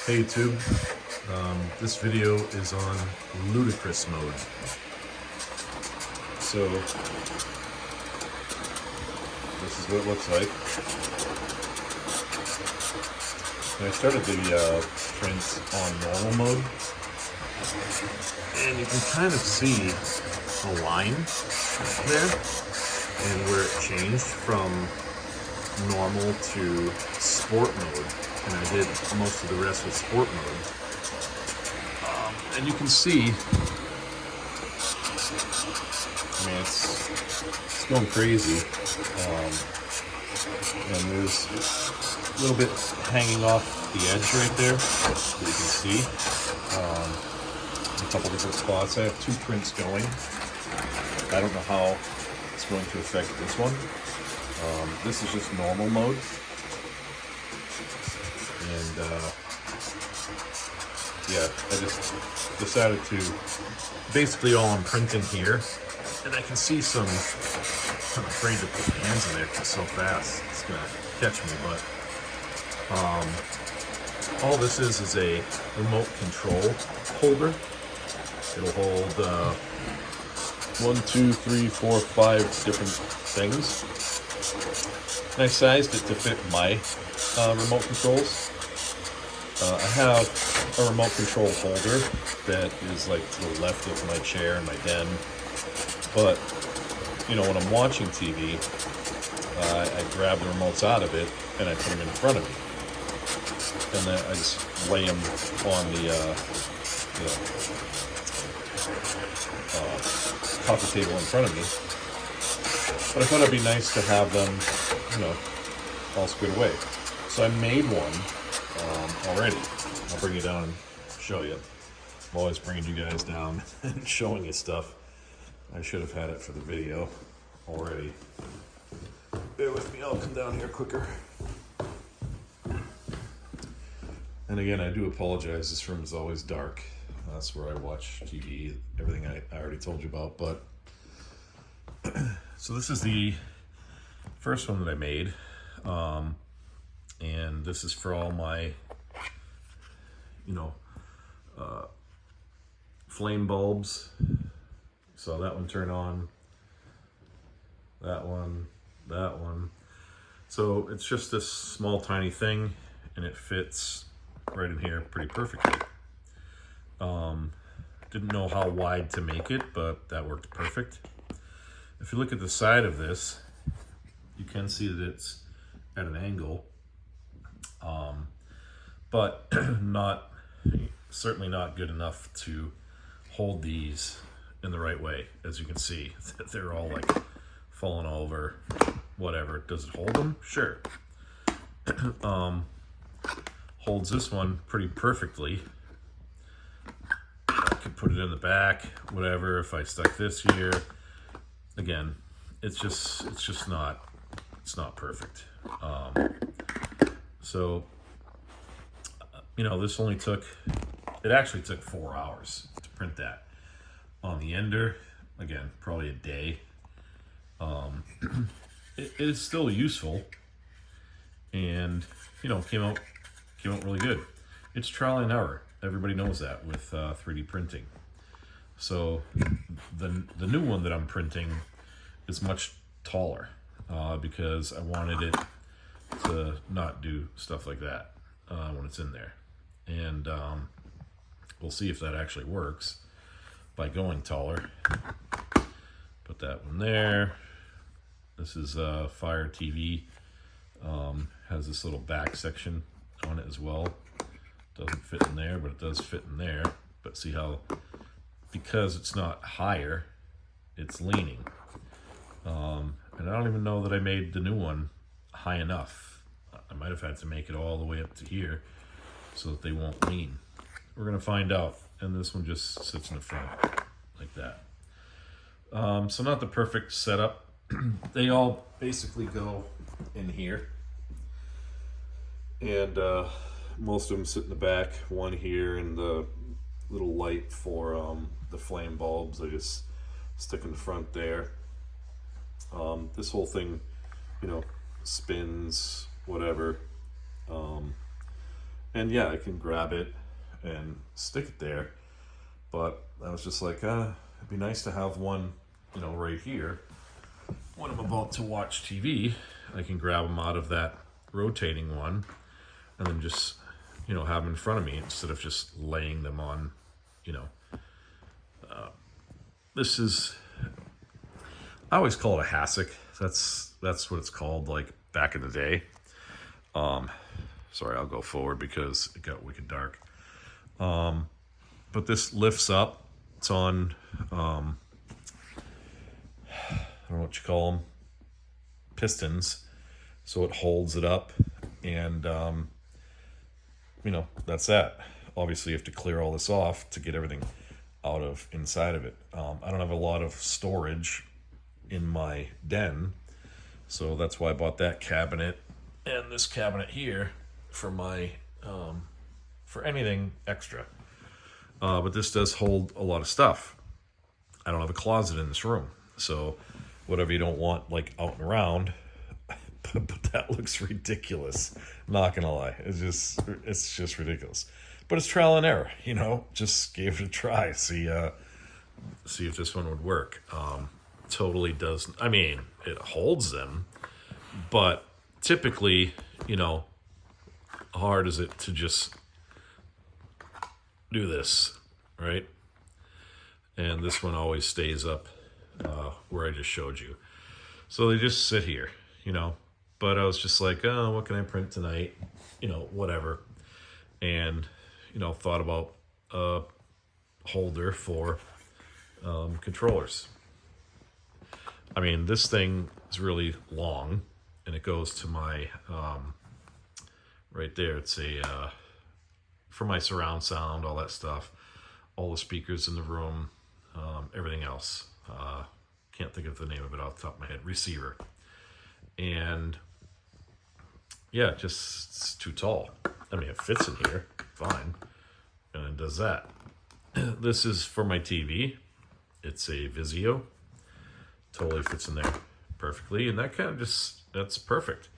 Hey YouTube, this video is on ludicrous mode. So this is what it looks like. And I started the print on normal mode, and you can kind of see a line there, and where it changed from normal to sport mode. And I did most of the rest with sport mode. And you can see, I mean, it's going crazy. And there's a little bit hanging off the edge right there that you can see. A couple different spots. I have two prints going. I don't know how it's going to affect this one. This is just normal mode. And yeah, I just decided to, basically all I'm printing here, and I can see some, I'm afraid to put my hands in there because it's so fast, it's going to catch me, but all this is a remote control holder. It'll hold 1, 2, 3, 4, 5 different things. And I sized it to fit my remote controls. I have a remote control holder that is like to the left of my chair in my den, but you know, when I'm watching TV, I grab the remotes out of it and I put them in front of me, and then I just lay them on the coffee table in front of me. But I thought it'd be nice to have them, you know, all squared away. So I made one already. I'll bring you down and show you. I'm always bringing you guys down and showing you stuff. I should have had it for the video already. Bear with me, I'll come down here quicker. And again, I do apologize, this room is always dark. That's where I watch TV, everything I already told you about. But so this is the first one that I made. And this is for all my, you know, flame bulbs. So that one turn on, that one. So it's just this small tiny thing, and it fits right in here pretty perfectly. Didn't know how wide to make it, but that worked perfect. If you look at the side of this, you can see that it's at an angle, but certainly not good enough to hold these in the right way. As you can see, they're all like falling over, whatever. Does it hold them? Sure. Holds this one pretty perfectly. I could put it in the back, whatever. If I stuck this here, again, it's just not perfect. So, you know, this only took, it actually took 4 hours to print that. On the Ender, again, probably a day. It is still useful, and you know, came out really good. It's trial and error. Everybody knows that with 3D printing. So the new one that I'm printing is much taller because I wanted it to not do stuff like that when it's in there. And we'll see if that actually works by going taller. Put that one there. This is Fire TV. Has this little back section on it as well. Doesn't fit in there, but it does fit in there. But see how, because it's not higher, it's leaning. And I don't even know that I made the new one high enough. I might have had to make it all the way up to here so that they won't lean. We're gonna find out. And this one just sits in the front like that. So not the perfect setup. They all basically go in here. And most of them sit in the back. One here, and the little light for the flame bulbs, I just stick in the front there. This whole thing, you know, spins, whatever. And yeah, I can grab it and stick it there. But I was just like, it'd be nice to have one, you know, right here. When I'm about to watch TV, I can grab them out of that rotating one and then just, you know, have them in front of me instead of just laying them on, you know. This is, I always call it a hassock. That's what it's called, like back in the day. Sorry, I'll go forward because it got wicked dark. But this lifts up. It's on, I don't know what you call them, pistons. So it holds it up, and you know, that's that. Obviously, you have to clear all this off to get everything out of inside of it. I don't have a lot of storage in my den, so that's why I bought that cabinet and this cabinet here for my for anything extra. But this does hold a lot of stuff. I don't have a closet in this room, so whatever you don't want like out and around, but that looks ridiculous. Not gonna lie, it's just ridiculous. But it's trial and error, you know. Just gave it a try, see if this one would work. Totally doesn't. I mean, it holds them, but typically, you know, how hard is it to just do this, right? And this one always stays up where I just showed you. So they just sit here, you know. But I was just like, oh, what can I print tonight? You know, whatever. And, you know, thought about a holder for controllers. I mean, this thing is really long, and it goes to my, right there, it's a, for my surround sound, all that stuff, all the speakers in the room, everything else. Can't think of the name of it off the top of my head. Receiver. And yeah, just it's too tall. I mean, it fits in here, fine, and it does that. This is for my TV. It's a Vizio. Totally fits in there perfectly, and that kind of just, that's perfect.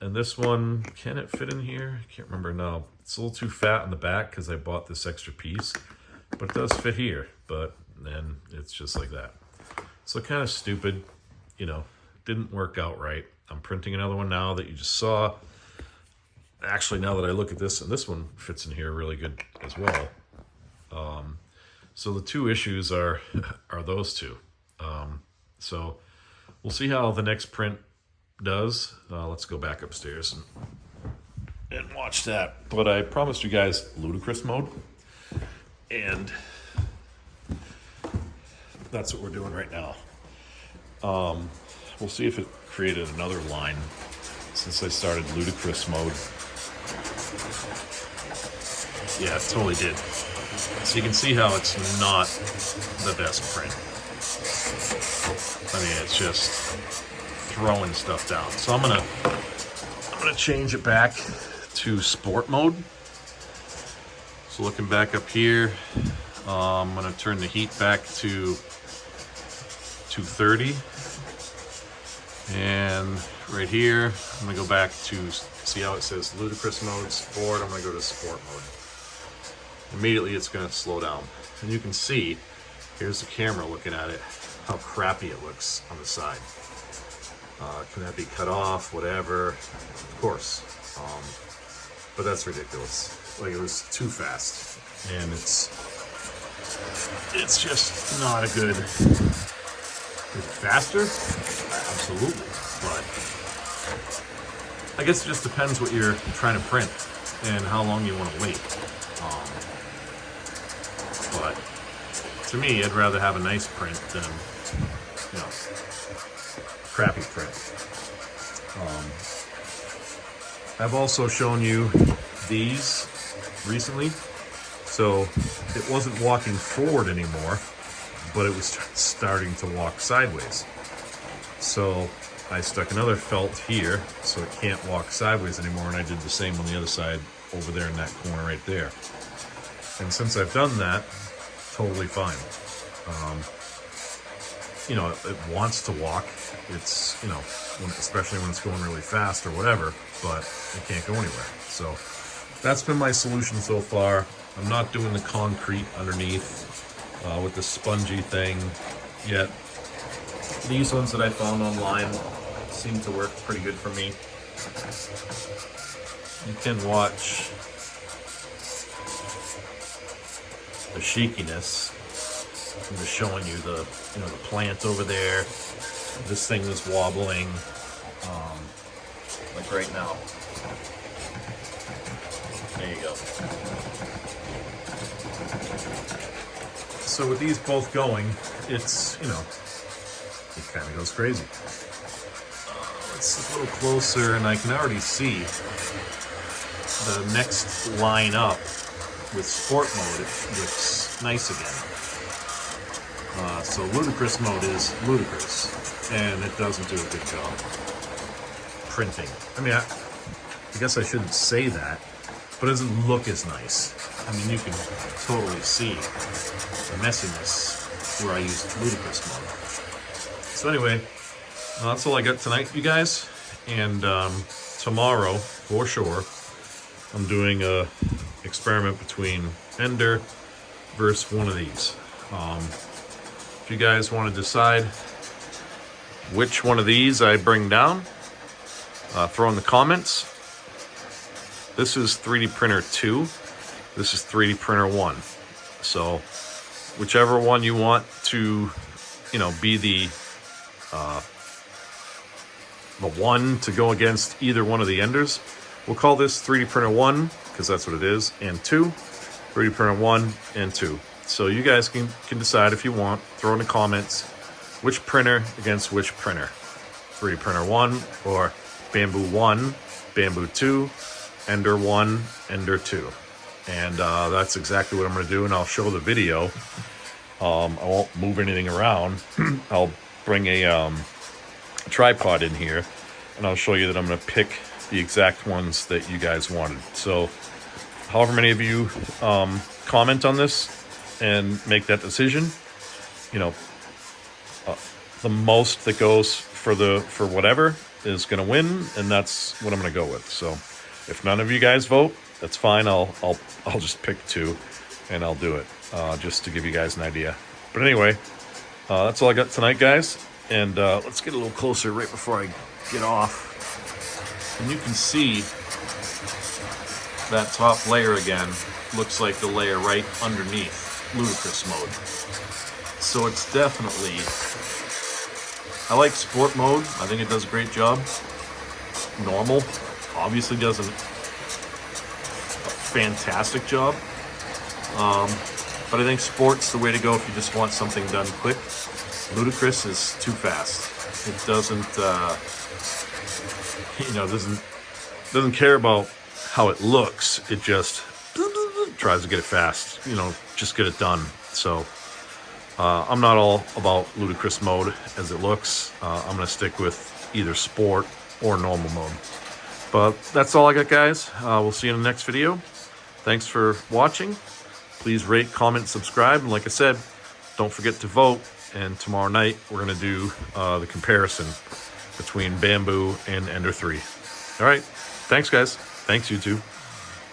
And this one, can it fit in here? I can't remember. No, it's a little too fat in the back because I bought this extra piece, but it does fit here. But then it's just like that. So kind of stupid, you know, didn't work out right. I'm printing another one now that you just saw. Actually, now that I look at this, and this one fits in here really good as well. So the two issues are those two. So we'll see how the next print does. Let's go back upstairs and watch that. But I promised you guys ludicrous mode, and that's what we're doing right now. We'll see if it created another line since I started ludicrous mode. Yeah, it totally did. So you can see how it's not the best print. I mean, it's just throwing stuff down. So I'm gonna change it back to sport mode. So looking back up here, I'm gonna turn the heat back to 230. And right here, I'm gonna go back to, see how it says ludicrous mode, sport. I'm gonna go to sport mode. Immediately it's gonna slow down. And you can see, here's the camera looking at it, how crappy it looks on the side. Can that be cut off, whatever? Of course. But that's ridiculous. Like, it was too fast. And it's just not a good, is it faster? Absolutely. But I guess it just depends what you're trying to print and how long you want to wait. But to me, I'd rather have a nice print than, you know, crappy print. I've also shown you these recently. So it wasn't walking forward anymore, but it was starting to walk sideways. So I stuck another felt here so it can't walk sideways anymore, and I did the same on the other side over there in that corner right there. And since I've done that, totally fine. You know, it wants to walk. It's, you know, especially when it's going really fast or whatever, but it can't go anywhere. So that's been my solution so far. I'm not doing the concrete underneath with the spongy thing yet. These ones that I found online seem to work pretty good for me. You can watch the shakiness. I'm just showing you the plant over there. This thing is wobbling, like right now. There you go. So with these both going, it's, it kind of goes crazy. Let's a little closer, and I can already see the next line up with sport mode. It looks nice again. So ludicrous mode is ludicrous, and it doesn't do a good job printing. I mean, I guess I shouldn't say that, but it doesn't look as nice. I mean, you can totally see the messiness where I used ludicrous mode. So anyway, that's all I got tonight, you guys. And tomorrow, for sure, I'm doing a experiment between Ender versus one of these. If you guys want to decide which one of these I bring down, throw in the comments. This is 3D printer 2. This is 3D printer 1. So whichever one you want to, be the one to go against either one of the Enders, we'll call this 3D printer 1 because that's what it is, and 2, 3D printer 1 and 2. So you guys can decide if you want. Throw in the comments which printer against which printer. 3D printer 1 or Bambu 1, Bambu 2, Ender 1, Ender 2. And that's exactly what I'm going to do, and I'll show the video. I won't move anything around. I'll bring a tripod in here, and I'll show you that I'm going to pick the exact ones that you guys wanted. So however many of you comment on this and make that decision, the most that goes for whatever is going to win, and that's what I'm going to go with. So if none of you guys vote, that's fine. I'll just pick 2 and I'll do it just to give you guys an idea. But anyway, that's all I got tonight, guys. And let's get a little closer right before I get off. And you can see that top layer again looks like the layer right underneath ludicrous mode. So it's definitely, I like sport mode. I think it does a great job. Normal obviously does a fantastic job. But I think sport's the way to go if you just want something done quick. Ludicrous is too fast. It doesn't care about how it looks. It just tries to get it fast, just get it done. So I'm not all about ludicrous mode as it looks. I'm going to stick with either sport or normal mode. But that's all I got, guys. We'll see you in the next video. Thanks for watching. Please rate, comment, subscribe. And like I said, don't forget to vote. And tomorrow night, we're going to do the comparison between Bambu and Ender 3. All right. Thanks, guys. Thanks, YouTube.